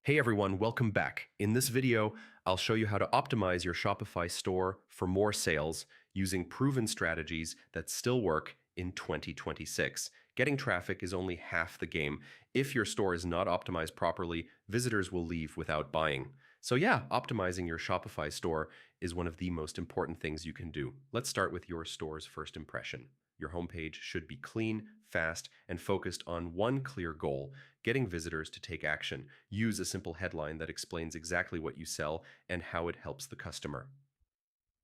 Hey everyone, welcome back. In this video, I'll show you how to optimize your Shopify store for more sales using proven strategies that still work in 2026. Getting traffic is only half the game. If your store is not optimized properly, visitors will leave without buying. So yeah, optimizing your Shopify store is one of the most important things you can do. Let's start with your store's first impression. Your homepage should be clean, fast, and focused on one clear goal: getting visitors to take action. Use a simple headline that explains exactly what you sell and how it helps the customer.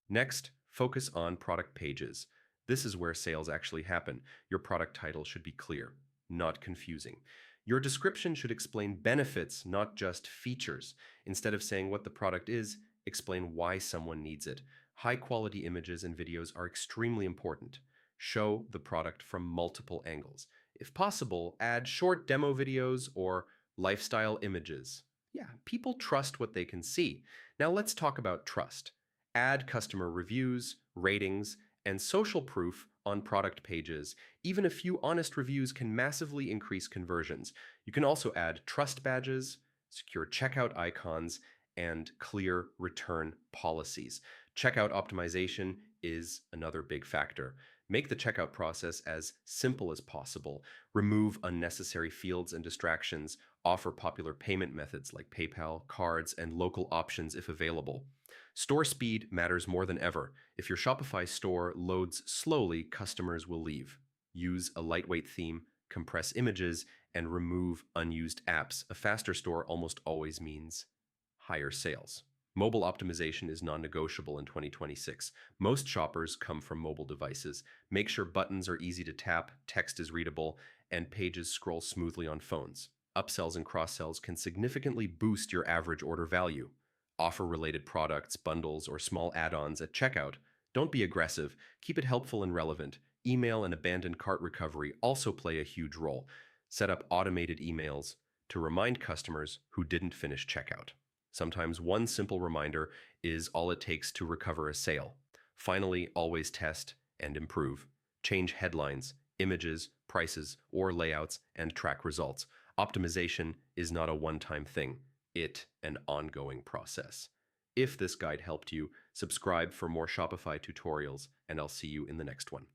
Next, focus on product pages. This is where sales actually happen. Your product title should be clear, not confusing. Your description should explain benefits, not just features. Instead of saying what the product is, explain why someone needs it. High quality images and videos are extremely important. Show the product from multiple angles. If possible, add short demo videos or lifestyle images. Yeah, people trust what they can see. Now let's talk about trust. Add customer reviews, ratings, and social proof on product pages. Even a few honest reviews can massively increase conversions. You can also add trust badges, secure checkout icons, and clear return policies. Checkout optimization is another big factor. Make the checkout process as simple as possible. Remove unnecessary fields and distractions. Offer popular payment methods like PayPal, cards, and local options if available. Store speed matters more than ever. If your Shopify store loads slowly, customers will leave. Use a lightweight theme, compress images, and remove unused apps. A faster store almost always means higher sales. Mobile optimization is non-negotiable in 2026. Most shoppers come from mobile devices. Make sure buttons are easy to tap, text is readable, and pages scroll smoothly on phones. Upsells and cross-sells can significantly boost your average order value. Offer related products, bundles, or small add-ons at checkout. Don't be aggressive. Keep it helpful and relevant. Email and abandoned cart recovery also play a huge role. Set up automated emails to remind customers who didn't finish checkout. Sometimes one simple reminder is all it takes to recover a sale. Finally, always test and improve. Change headlines, images, prices, or layouts, and track results. Optimization is not a one-time thing. It's an ongoing process. If this guide helped you, subscribe for more Shopify tutorials, and I'll see you in the next one.